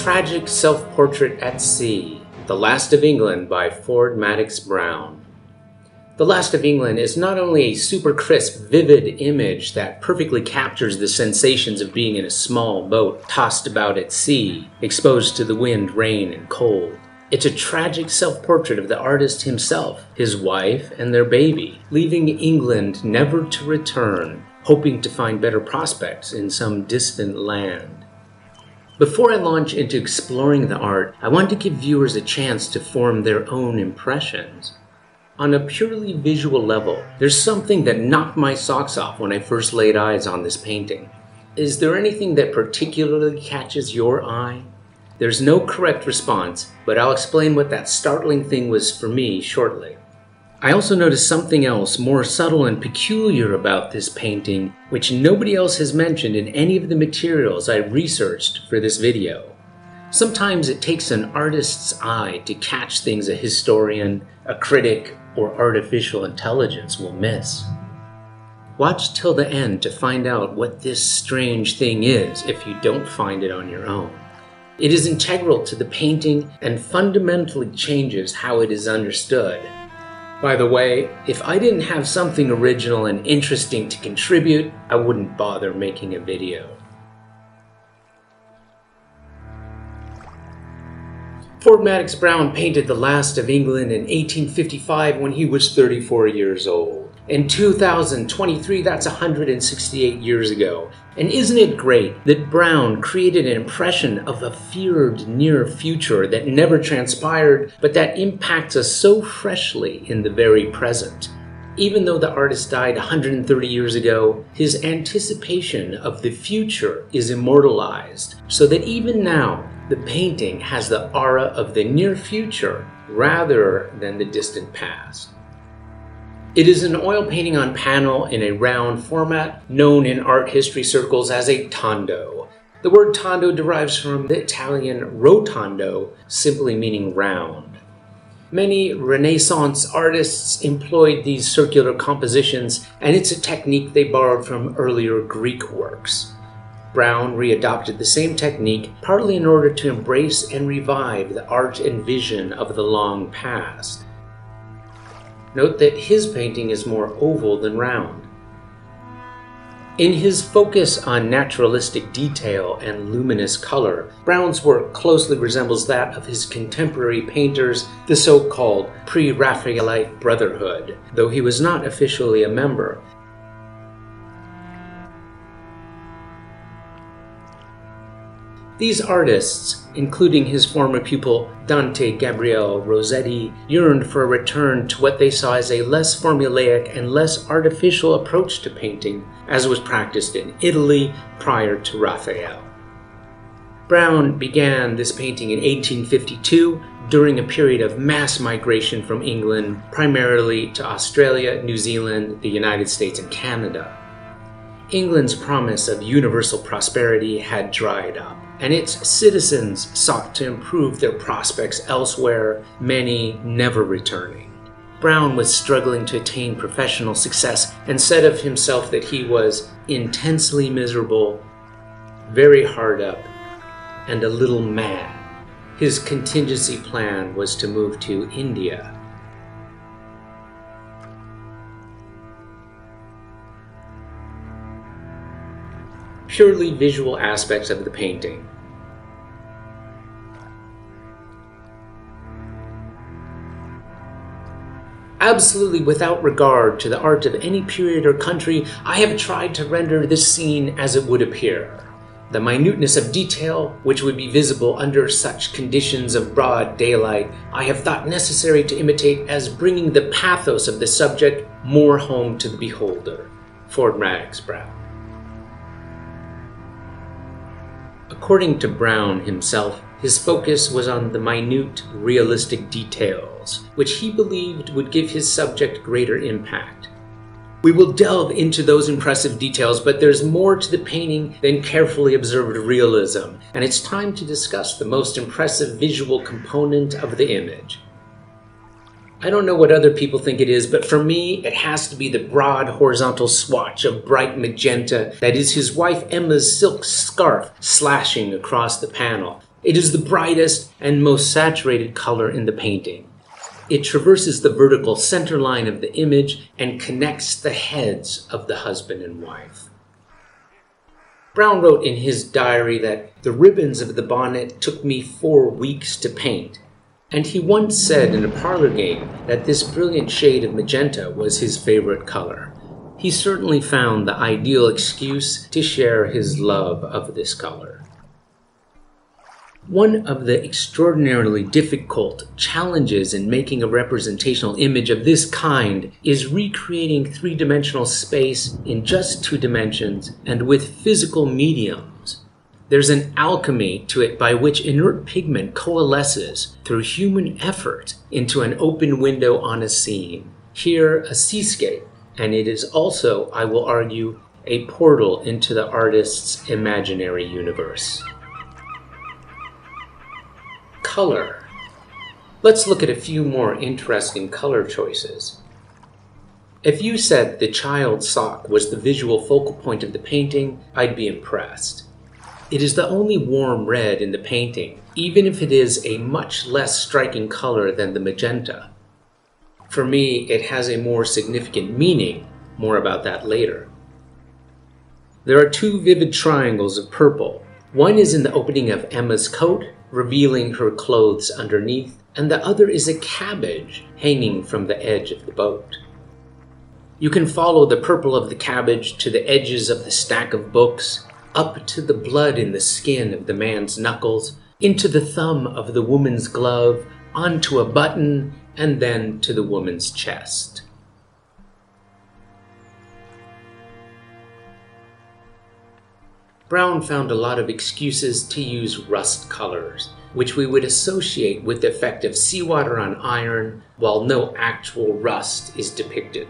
Tragic Self-Portrait at Sea, The Last of England by Ford Madox Brown. The Last of England is not only a super crisp, vivid image that perfectly captures the sensations of being in a small boat tossed about at sea, exposed to the wind, rain, and cold. It's a tragic self-portrait of the artist himself, his wife, and their baby, leaving England never to return, hoping to find better prospects in some distant land. Before I launch into exploring the art, I want to give viewers a chance to form their own impressions. On a purely visual level, there's something that knocked my socks off when I first laid eyes on this painting. Is there anything that particularly catches your eye? There's no correct response, but I'll explain what that startling thing was for me shortly. I also noticed something else more subtle and peculiar about this painting, which nobody else has mentioned in any of the materials I researched for this video. Sometimes it takes an artist's eye to catch things a historian, a critic, or artificial intelligence will miss. Watch till the end to find out what this strange thing is if you don't find it on your own. It is integral to the painting and fundamentally changes how it is understood. By the way, if I didn't have something original and interesting to contribute, I wouldn't bother making a video. Ford Madox Brown painted The Last of England in 1855 when he was 34 years old. In 2023, that's 168 years ago. And isn't it great that Brown created an impression of a feared near future that never transpired, but that impacts us so freshly in the very present? Even though the artist died 130 years ago, his anticipation of the future is immortalized, so that even now, the painting has the aura of the near future rather than the distant past. It is an oil painting on panel in a round format known in art history circles as a tondo. The word tondo derives from the Italian rotondo, simply meaning round. Many Renaissance artists employed these circular compositions, and it's a technique they borrowed from earlier Greek works. Brown readopted the same technique, partly in order to embrace and revive the art and vision of the long past. Note that his painting is more oval than round. In his focus on naturalistic detail and luminous color, Brown's work closely resembles that of his contemporary painters, the so-called pre-Raphaelite Brotherhood, though he was not officially a member. These artists, including his former pupil Dante Gabriel Rossetti, yearned for a return to what they saw as a less formulaic and less artificial approach to painting, as was practiced in Italy prior to Raphael. Brown began this painting in 1852 during a period of mass migration from England, primarily to Australia, New Zealand, the United States, and Canada. England's promise of universal prosperity had dried up, and its citizens sought to improve their prospects elsewhere, many never returning. Brown was struggling to attain professional success and said of himself that he was intensely miserable, very hard up, and a little mad. His contingency plan was to move to India. Purely visual aspects of the painting. Absolutely without regard to the art of any period or country, I have tried to render this scene as it would appear. The minuteness of detail, which would be visible under such conditions of broad daylight, I have thought necessary to imitate as bringing the pathos of the subject more home to the beholder. Ford Madox Brown. According to Brown himself, his focus was on the minute, realistic details, which he believed would give his subject greater impact. We will delve into those impressive details, but there's more to the painting than carefully observed realism, and it's time to discuss the most impressive visual component of the image. I don't know what other people think it is, but for me, it has to be the broad horizontal swatch of bright magenta that is his wife Emma's silk scarf slashing across the panel. It is the brightest and most saturated color in the painting. It traverses the vertical center line of the image and connects the heads of the husband and wife. Brown wrote in his diary that the ribbons of the bonnet took me 4 weeks to paint, and he once said in a parlor game that this brilliant shade of magenta was his favorite color. He certainly found the ideal excuse to share his love of this color. One of the extraordinarily difficult challenges in making a representational image of this kind is recreating three-dimensional space in just 2 dimensions and with physical mediums. There's an alchemy to it by which inert pigment coalesces through human effort into an open window on a scene. Here, a seascape, and it is also, I will argue, a portal into the artist's imaginary universe. Color. Let's look at a few more interesting color choices. If you said the child's sock was the visual focal point of the painting, I'd be impressed. It is the only warm red in the painting, even if it is a much less striking color than the magenta. For me, it has a more significant meaning. More about that later. There are 2 vivid triangles of purple. One is in the opening of Emma's coat, revealing her clothes underneath, and the other is a cabbage hanging from the edge of the boat. You can follow the purple of the cabbage to the edges of the stack of books, up to the blood in the skin of the man's knuckles, into the thumb of the woman's glove, onto a button, and then to the woman's chest. Brown found a lot of excuses to use rust colors, which we would associate with the effect of seawater on iron, while no actual rust is depicted.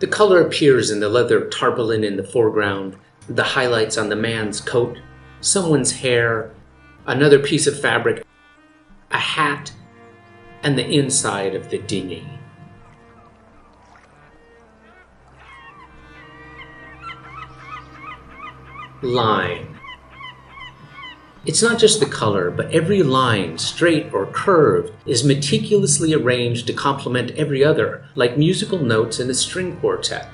The color appears in the leather tarpaulin in the foreground, the highlights on the man's coat, someone's hair, another piece of fabric, a hat, and the inside of the dinghy. Line. It's not just the color, but every line, straight or curved, is meticulously arranged to complement every other, like musical notes in a string quartet.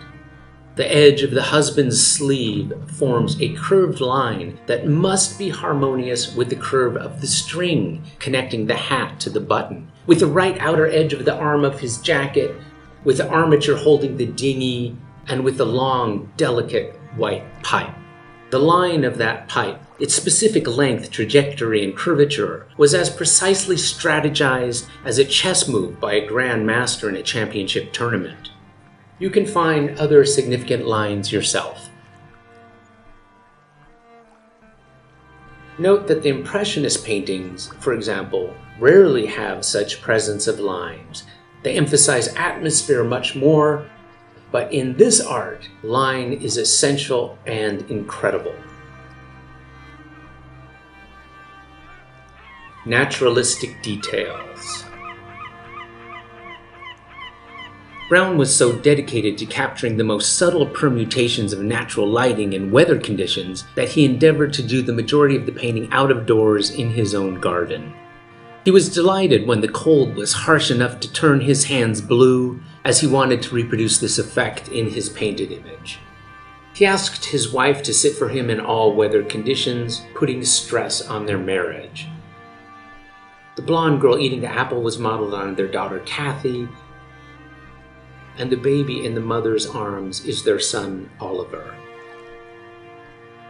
The edge of the husband's sleeve forms a curved line that must be harmonious with the curve of the string connecting the hat to the button, with the right outer edge of the arm of his jacket, with the armature holding the dinghy, and with the long, delicate white pipe. The line of that pipe, its specific length, trajectory, and curvature, was as precisely strategized as a chess move by a grand master in a championship tournament. You can find other significant lines yourself. Note that the Impressionist paintings, for example, rarely have such presence of lines. They emphasize atmosphere much more, but in this art, line is essential and incredible. Naturalistic details. Brown was so dedicated to capturing the most subtle permutations of natural lighting and weather conditions that he endeavored to do the majority of the painting out of doors in his own garden. He was delighted when the cold was harsh enough to turn his hands blue, as he wanted to reproduce this effect in his painted image. He asked his wife to sit for him in all weather conditions, putting stress on their marriage. The blonde girl eating the apple was modeled on their daughter Kathy, and the baby in the mother's arms is their son Oliver.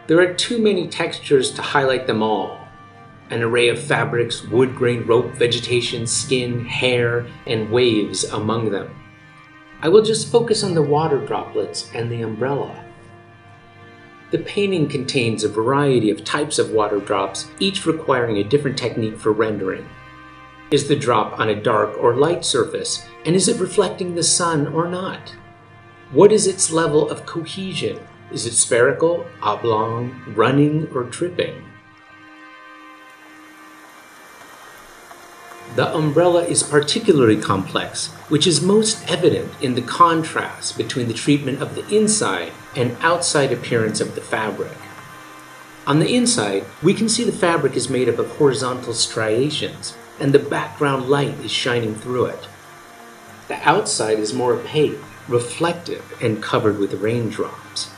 There are too many textures to highlight them all. An array of fabrics, wood grain, rope, vegetation, skin, hair, and waves among them. I will just focus on the water droplets and the umbrella. The painting contains a variety of types of water drops, each requiring a different technique for rendering. Is the drop on a dark or light surface, and is it reflecting the sun or not? What is its level of cohesion? Is it spherical, oblong, running, or dripping? The umbrella is particularly complex, which is most evident in the contrast between the treatment of the inside and outside appearance of the fabric. On the inside, we can see the fabric is made up of horizontal striations, and the background light is shining through it. The outside is more opaque, reflective, and covered with raindrops.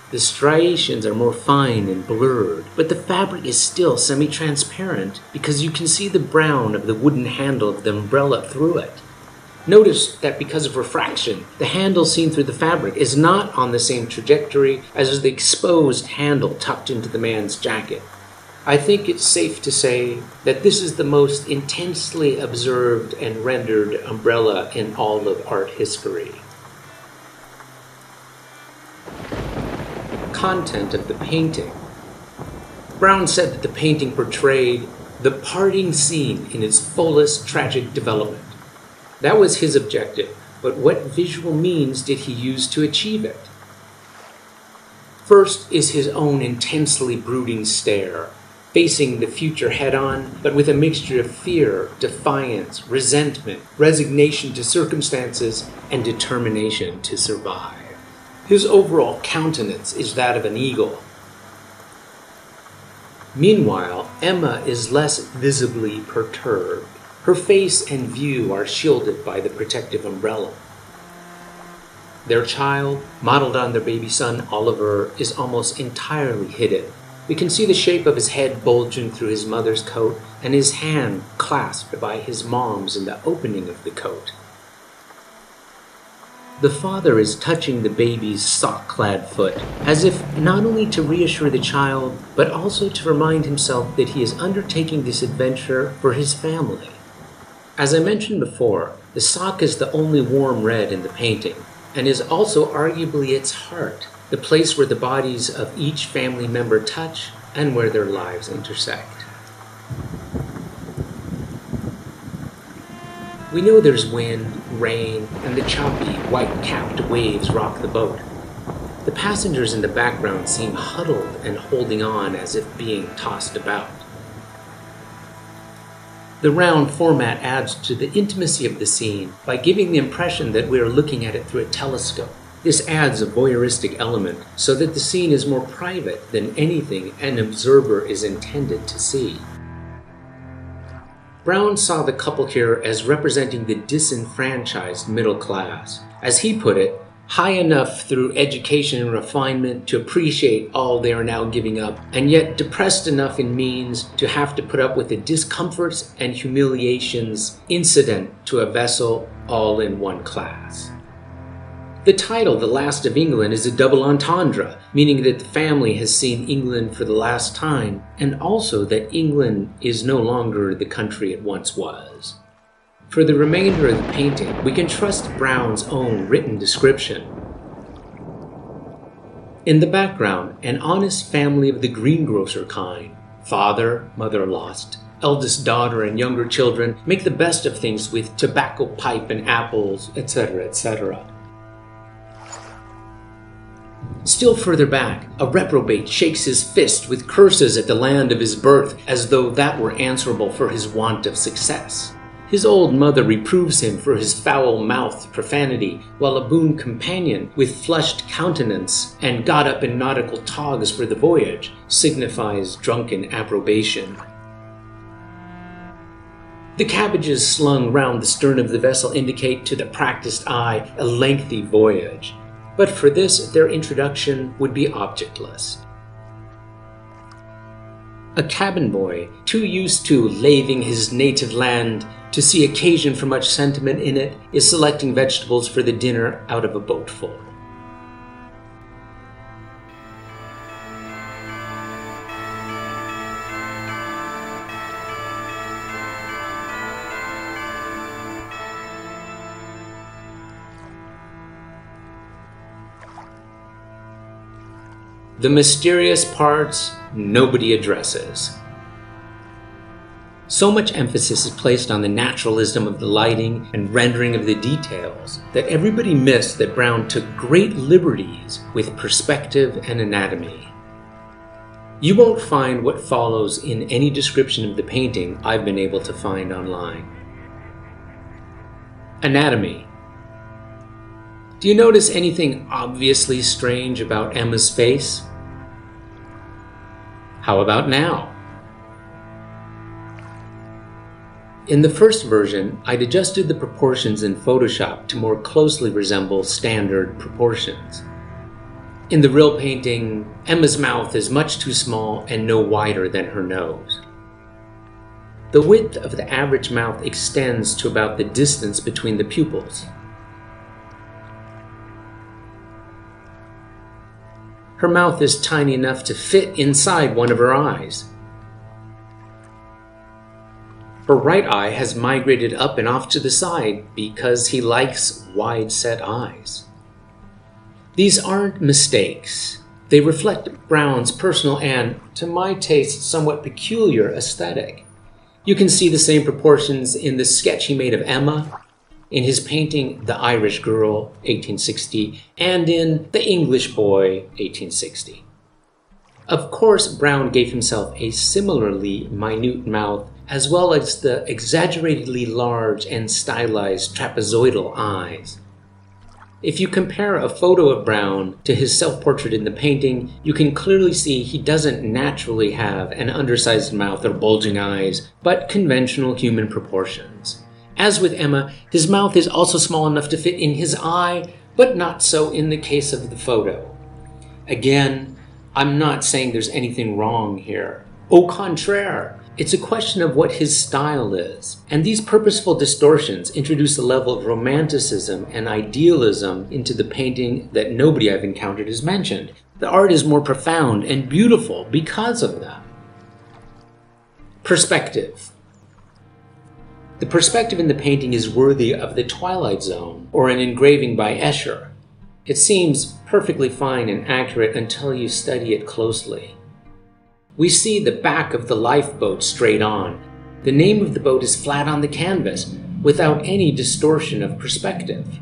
The striations are more fine and blurred, but the fabric is still semi-transparent because you can see the brown of the wooden handle of the umbrella through it. Notice that because of refraction, the handle seen through the fabric is not on the same trajectory as the exposed handle tucked into the man's jacket. I think it's safe to say that this is the most intensely observed and rendered umbrella in all of art history. Content of the painting. Brown said that the painting portrayed the parting scene in its fullest tragic development. That was his objective, but what visual means did he use to achieve it? First is his own intensely brooding stare, facing the future head-on, but with a mixture of fear, defiance, resentment, resignation to circumstances, and determination to survive. His overall countenance is that of an eagle. Meanwhile, Emma is less visibly perturbed. Her face and view are shielded by the protective umbrella. Their child, modeled on their baby son Oliver, is almost entirely hidden. We can see the shape of his head bulging through his mother's coat and his hand clasped by his mom's in the opening of the coat. The father is touching the baby's sock-clad foot, as if not only to reassure the child, but also to remind himself that he is undertaking this adventure for his family. As I mentioned before, the sock is the only warm red in the painting, and is also arguably its heart, the place where the bodies of each family member touch and where their lives intersect. We know there's wind, rain, and the choppy, white-capped waves rock the boat. The passengers in the background seem huddled and holding on as if being tossed about. The round format adds to the intimacy of the scene by giving the impression that we are looking at it through a telescope. This adds a voyeuristic element so that the scene is more private than anything an observer is intended to see. Brown saw the couple here as representing the disenfranchised middle class. As he put it, high enough through education and refinement to appreciate all they are now giving up, and yet depressed enough in means to have to put up with the discomforts and humiliations incident to a vessel all in one class. The title, The Last of England, is a double entendre, meaning that the family has seen England for the last time, and also that England is no longer the country it once was. For the remainder of the painting, we can trust Brown's own written description. In the background, an honest family of the greengrocer kind, father, mother lost, eldest daughter and younger children make the best of things with tobacco pipe and apples, etc., etc. Still further back, a reprobate shakes his fist with curses at the land of his birth as though that were answerable for his want of success. His old mother reproves him for his foul-mouthed profanity, while a boon companion with flushed countenance and got up in nautical togs for the voyage signifies drunken approbation. The cabbages slung round the stern of the vessel indicate to the practiced eye a lengthy voyage, but for this their introduction would be objectless. A cabin boy, too used to laving his native land to see occasion for much sentiment in it, is selecting vegetables for the dinner out of a boatful. The mysterious parts nobody addresses. So much emphasis is placed on the naturalism of the lighting and rendering of the details that everybody missed that Brown took great liberties with perspective and anatomy. You won't find what follows in any description of the painting I've been able to find online. Anatomy. Do you notice anything obviously strange about Emma's face? How about now? In the first version, I'd adjusted the proportions in Photoshop to more closely resemble standard proportions. In the real painting, Emma's mouth is much too small and no wider than her nose. The width of the average mouth extends to about the distance between the pupils. Her mouth is tiny enough to fit inside one of her eyes. Her right eye has migrated up and off to the side because he likes wide-set eyes. These aren't mistakes. They reflect Brown's personal and, to my taste, somewhat peculiar aesthetic. You can see the same proportions in the sketch he made of Emma, in his painting The Irish Girl, 1860, and in The English Boy, 1860. Of course, Brown gave himself a similarly minute mouth, as well as the exaggeratedly large and stylized trapezoidal eyes. If you compare a photo of Brown to his self-portrait in the painting, you can clearly see he doesn't naturally have an undersized mouth or bulging eyes, but conventional human proportions. As with Emma, his mouth is also small enough to fit in his eye, but not so in the case of the photo. Again, I'm not saying there's anything wrong here. Au contraire, it's a question of what his style is. And these purposeful distortions introduce a level of romanticism and idealism into the painting that nobody I've encountered has mentioned. The art is more profound and beautiful because of that. Perspective. The perspective in the painting is worthy of the Twilight Zone or an engraving by Escher. It seems perfectly fine and accurate until you study it closely. We see the back of the lifeboat straight on. The name of the boat is flat on the canvas, without any distortion of perspective.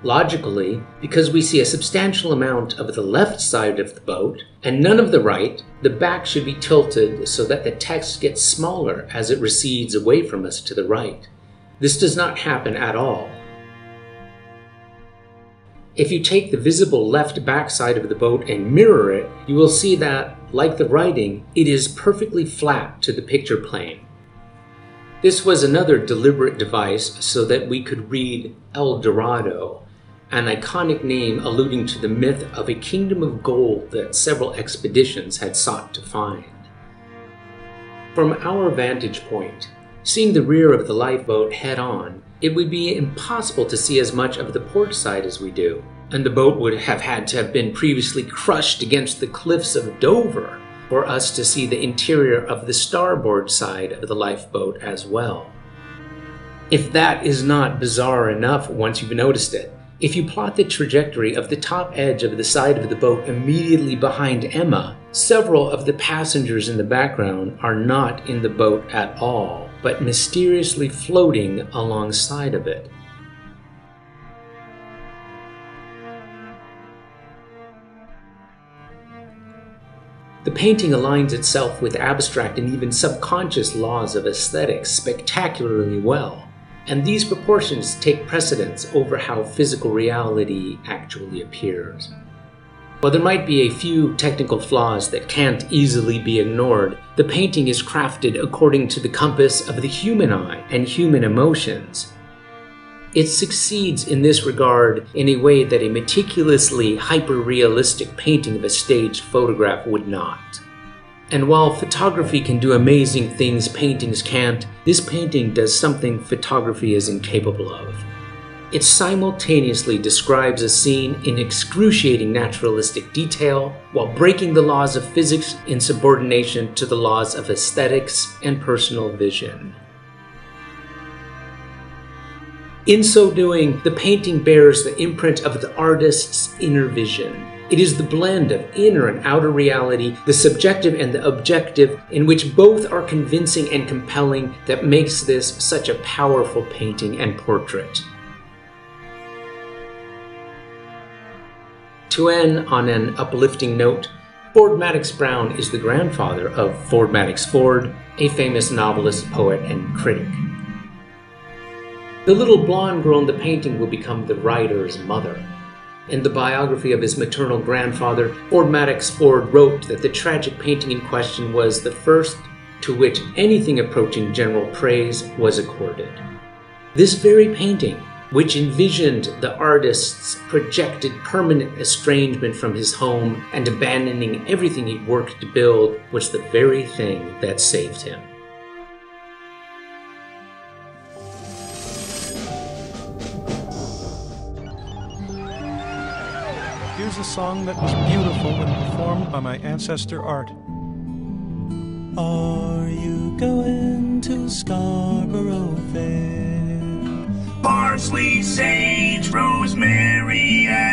Logically, because we see a substantial amount of the left side of the boat and none of the right, the back should be tilted so that the text gets smaller as it recedes away from us to the right. This does not happen at all. If you take the visible left backside of the boat and mirror it, you will see that, like the writing, it is perfectly flat to the picture plane. This was another deliberate device so that we could read El Dorado, an iconic name alluding to the myth of a kingdom of gold that several expeditions had sought to find. From our vantage point, seeing the rear of the lifeboat head-on, it would be impossible to see as much of the port side as we do, and the boat would have had to have been previously crushed against the cliffs of Dover for us to see the interior of the starboard side of the lifeboat as well. If that is not bizarre enough once you've noticed it, if you plot the trajectory of the top edge of the side of the boat immediately behind Emma, several of the passengers in the background are not in the boat at all, but mysteriously floating alongside of it. The painting aligns itself with abstract and even subconscious laws of aesthetics spectacularly well, and these proportions take precedence over how physical reality actually appears. While there might be a few technical flaws that can't easily be ignored, the painting is crafted according to the compass of the human eye and human emotions. It succeeds in this regard in a way that a meticulously hyper-realistic painting of a staged photograph would not. And while photography can do amazing things paintings can't, this painting does something photography is incapable of. It simultaneously describes a scene in excruciating naturalistic detail while breaking the laws of physics in subordination to the laws of aesthetics and personal vision. In so doing, the painting bears the imprint of the artist's inner vision. It is the blend of inner and outer reality, the subjective and the objective, in which both are convincing and compelling, that makes this such a powerful painting and portrait. To end on an uplifting note, Ford Madox Brown is the grandfather of Ford Madox Ford, a famous novelist, poet, and critic. The little blonde girl in the painting will become the writer's mother. In the biography of his maternal grandfather, Ford Madox Ford wrote that the tragic painting in question was the first to which anything approaching general praise was accorded. This very painting, which envisioned the artist's projected permanent estrangement from his home and abandoning everything he'd worked to build, was the very thing that saved him. Here's a song that was beautiful when performed by my ancestor Art. Are you going to Scarborough Fair? Parsley, sage, rosemary, and